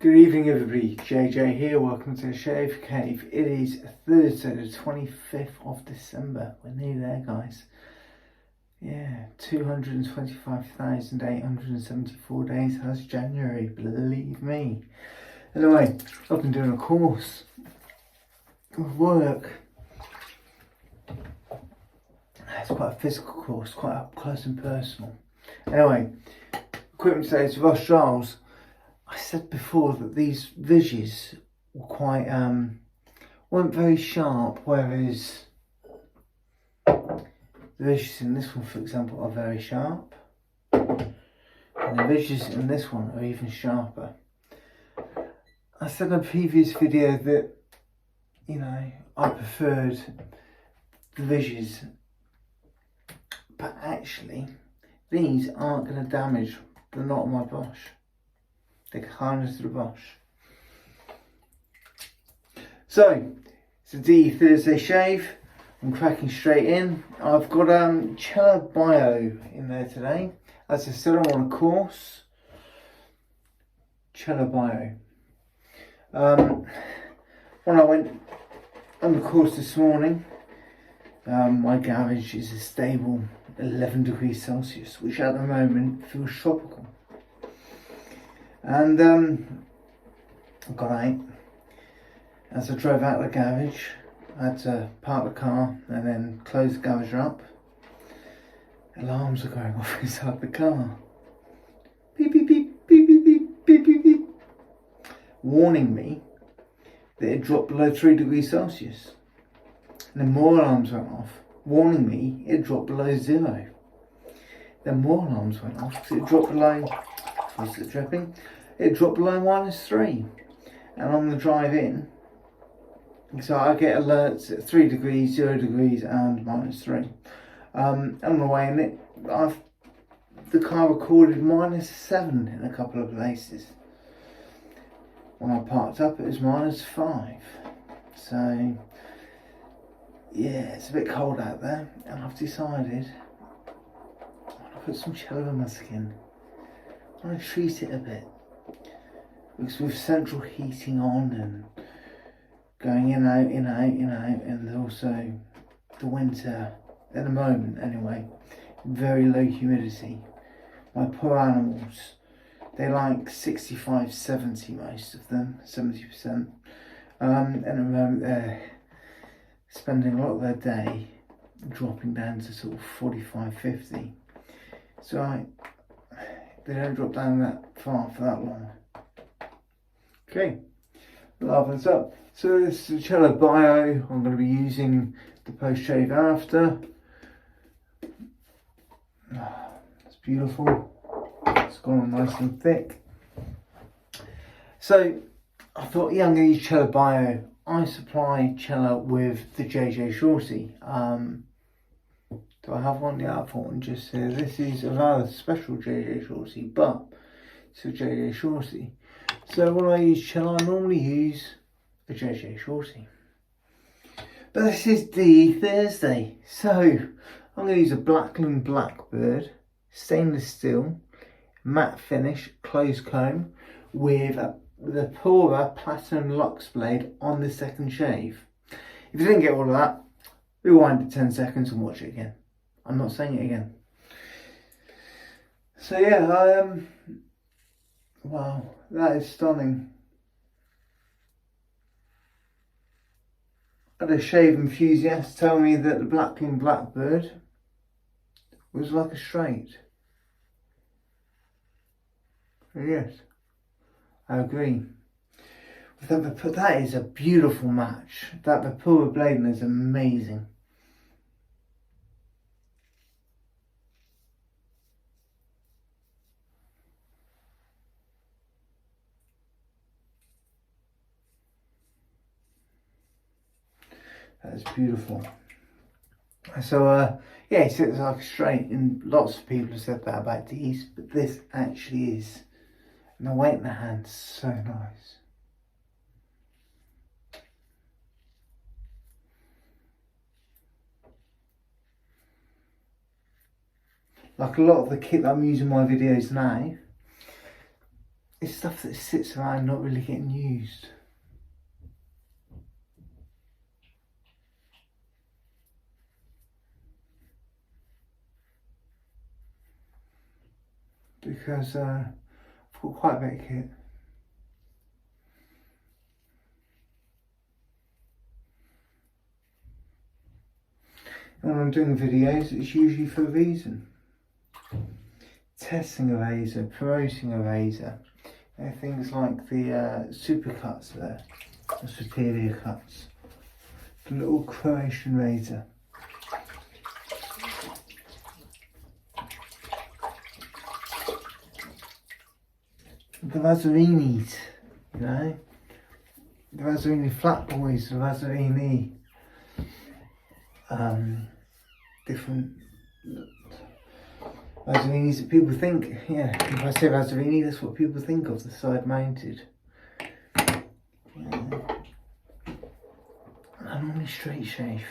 Good evening everybody, JJ here, welcome to the Shave Cave. It is Thursday the 25th of December, we're nearly there guys. Yeah, 225,874 days has January, believe me. Anyway, I've been doing a course of work. It's quite a physical course, quite up close and personal. Anyway, equipment today is Ross Giles. I said before that these ridges were quite, weren't very sharp, whereas the ridges in this one, for example, are very sharp. And the ridges in this one are even sharper. I said in a previous video that, you know, I preferred the ridges, but actually, these aren't going to damage the knot of my brush. They can harness to the brush. So, it's a DE Thursday shave. I'm cracking straight in. I've got Cella Bio in there today. As I said, I'm on a course. Cella Bio. When I went on the course this morning, my garage is a stable 11 degrees Celsius, which at the moment feels tropical. And I got out. As I drove out of the garage, I had to park the car and then close the garage up. Alarms are going off inside the car. Beep, beep, beep, beep, beep, beep, beep, beep, beep. Warning me that it dropped below 3 degrees Celsius. And then more alarms went off, warning me it dropped below 0. Then more alarms went off because it dropped below, was it dripping? It dropped below -3. And on the drive in, so I get alerts at 3 degrees, 0 degrees and -3. On the way in it, the car recorded -7 in a couple of places. When I parked up it was -5. So yeah, it's a bit cold out there and I've decided I want to put some Cella in my skin. I want to treat it a bit. Because with central heating on and going in, out, in, out, in, out, and also the winter, at the moment anyway, very low humidity. My poor animals, they like 65, 70 most of them, 70%. And at the moment they're spending a lot of their day dropping down to sort of 45, 50. So they don't drop down that far for that long. Okay, lovely up. So this is a Cella Bio. I'm going to be using the post shave after. It's beautiful. It's gone on nice and thick. So I thought, yeah, I'm going to use Cella Bio. I supply Cella with the JJ Shorty. Do I have one? Yeah, I've got one just here. This is a rather special JJ Shorty, but it's a JJ Shorty. So when I use Cella, I normally use a JJ Shorty. But this is DE Thursday, so I'm going to use a Blackland Blackbird stainless steel matte finish closed comb with the Rapira Platinum Lux blade on the second shave. If you didn't get all of that, rewind it 10 seconds and watch it again. I'm not saying it again. So yeah, wow, that is stunning. I had a shave enthusiast tell me that the Blackland Blackbird was like a straight. And yes, I agree. That is a beautiful match. That Rapira blade is amazing. That is beautiful. So yeah, it sits like straight, and lots of people have said that about these, but this actually is. And the weight in the hand is so nice. Like a lot of the kit that I'm using in my videos now, it's stuff that sits around not really getting used. Because I've got quite a bit of kit. And when I'm doing videos, it's usually for a reason. Testing a razor, promoting a razor. Things like the super cuts there, the superior cuts. The little Croatian razor. The Razorinis, you know, the Razorini Flat Boys, the Razorini, different Razorinis that people think, yeah, if I say Razorini, that's what people think of, the side mounted. Yeah. I normally straight shave.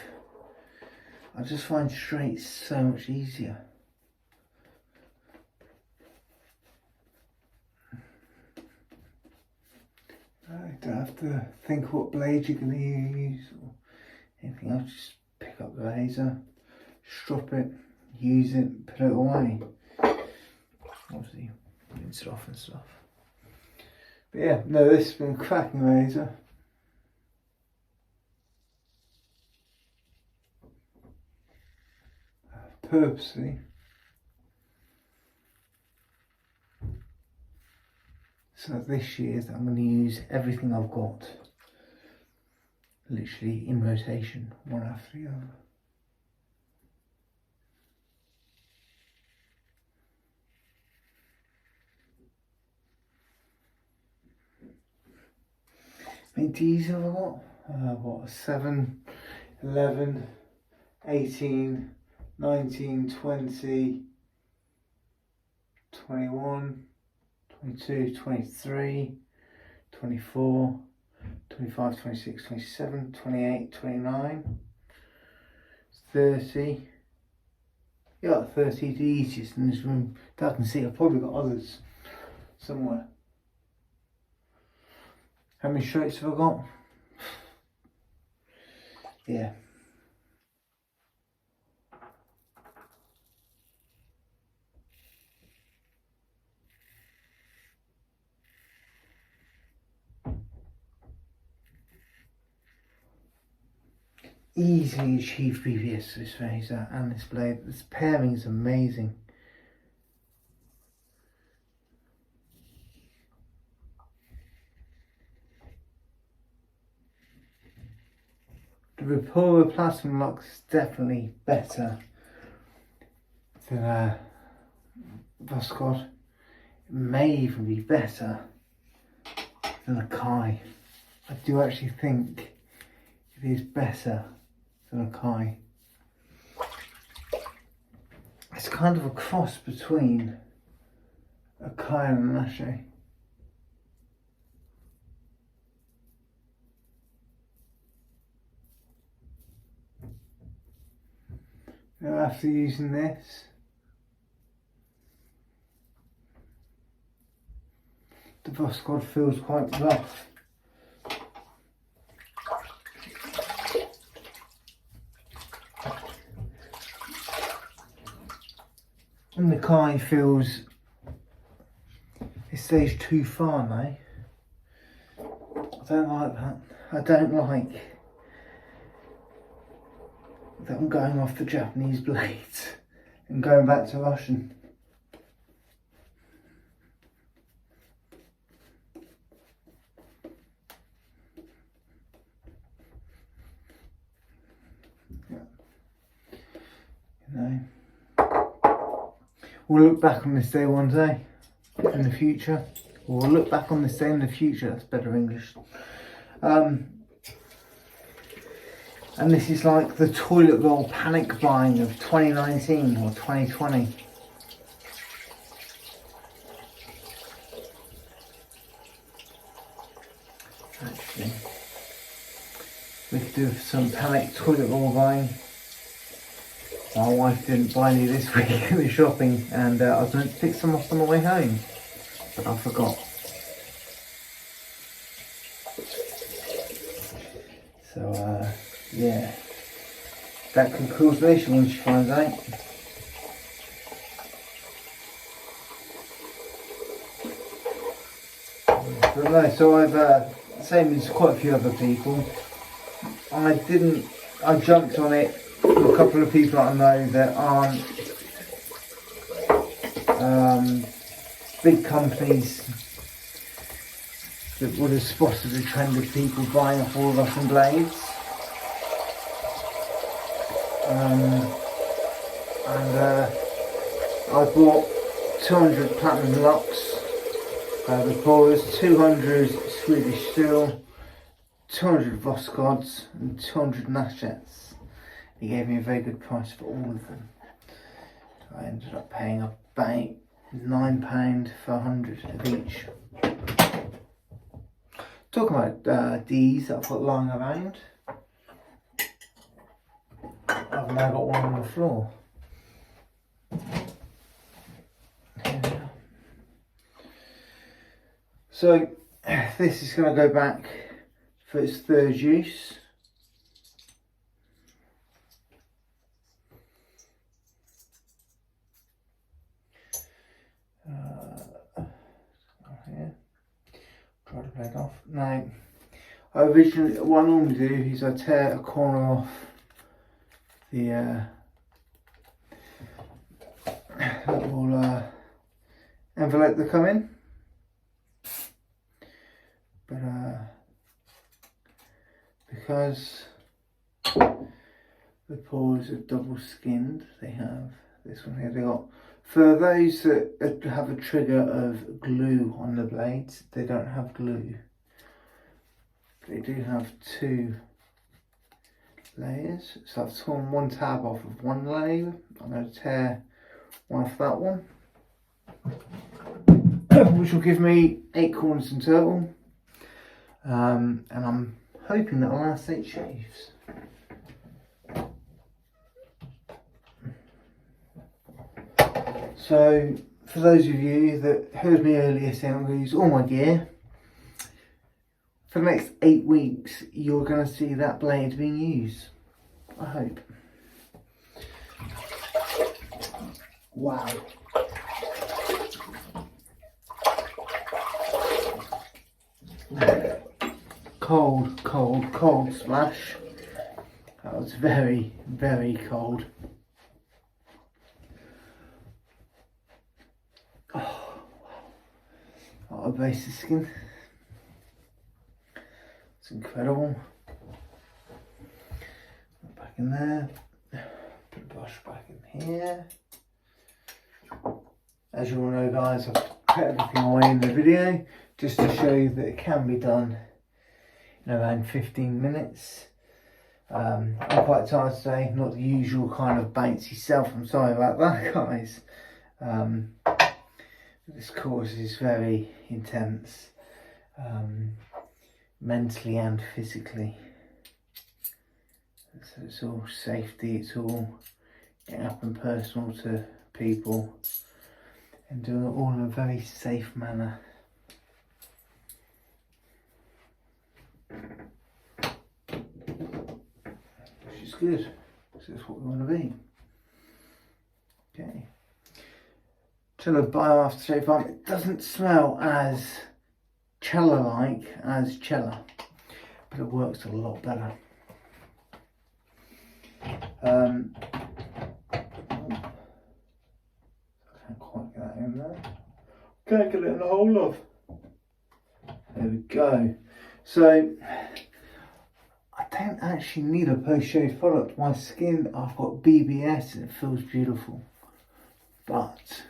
I just find straight so much easier. I don't have to think what blade you're going to use or anything else. Just pick up the razor, strop it, use it, put it away. Obviously, rinse it off and stuff. But yeah, no, this has been a cracking razor. Purposely. So this year I'm going to use everything I've got, literally in rotation, one after the other. How many Ds have I got? What, 7, 11, 18, 19, 20, 21, 22, 23, 24, 25, 26, 27, 28, 29, 30. Yeah, 30 Ds just in this room. That I can see, I've probably got others somewhere. How many straights have I got? Yeah. Easily achieved PVS this razor and this blade. This pairing is amazing. The Rapira Platinum Lux is definitely better than Voskhod. It may even be better than a Kai. I do actually think it is better than a Kai. It's kind of a cross between a Kai and a Nache. Now after using this, the Voskhod feels quite rough. And the Kai feels, it stays too far now. I don't like that. I don't like that I'm going off the Japanese blades and going back to Russian. Yeah. You know, we'll look back on this day one day in the future. Or we'll look back on this day in the future. That's better English. And this is like the toilet roll panic buying of 2019 or 2020. Actually, we could do some panic toilet roll buying. My wife didn't buy any this week in the shopping, and I was meant to pick some off on the way home, but I forgot. So yeah, that could cause an issue when she finds out. But no, so I've same as quite a few other people. I jumped on it for a couple of people I know that aren't big companies that would have spotted the trend of people buying up all Russian blades. I bought 200 Platinum Lux, the borers, 200 Swedish Steel, 200 Voscods and 200 Nashets. He gave me a very good price for all of them. I ended up paying about £9 for 100 of each. Talking about D's that I've got lying around, I've now got one on the floor. So this is going to go back for its third use. Here. Try the blade off. Now, what I normally do is I tear a corner off the little envelope they come in, but because the paws are double skinned, they have this one here. They got, for those that have a trigger of glue on the blades, they don't have glue. They do have two layers. So I've torn one tab off of one layer. I'm going to tear one off that one, which will give me 8 corners in total. And I'm hoping that will last 8 shaves. So for those of you that heard me earlier saying I'm going to use all my gear, for the next 8 weeks you're going to see that blade being used, I hope. Wow. Cold, cold, cold splash. That was very, very cold. Oh, what a base of skin. It's incredible. Back in there. Put the brush back in here. As you all know, guys, I've put everything away in the video just to show you that it can be done in around 15 minutes. I'm quite tired today, not the usual kind of bouncy self. I'm sorry about that, guys. This course is very intense, mentally and physically. So it's all safety, it's all getting up and personal to people and doing it all in a very safe manner. Which is good, because that's what we want to be. Okay. Cella Bio after shave balm. It doesn't smell as Cella-like as Cella, but it works a lot better. I can't quite get that in there. Can't get it in the hole, love. There we go. So I don't actually need a post-shave product. My skin, I've got BBS and it feels beautiful. But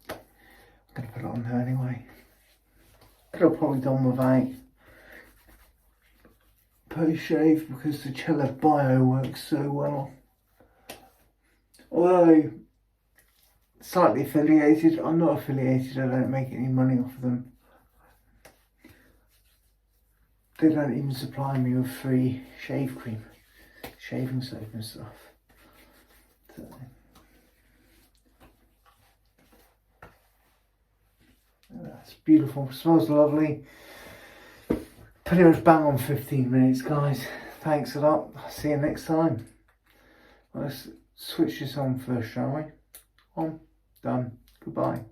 I'm going to put it on there anyway. Could have probably done without post-shave because the Cella Bio works so well. Although slightly affiliated, I'm not affiliated, I don't make any money off of them. They don't even supply me with free shave cream, shaving soap and stuff. So, It's beautiful, smells lovely. Pretty much bang on 15 minutes, guys. Thanks a lot. I'll see you next time. Let's switch this on first, shall we? On, done, goodbye.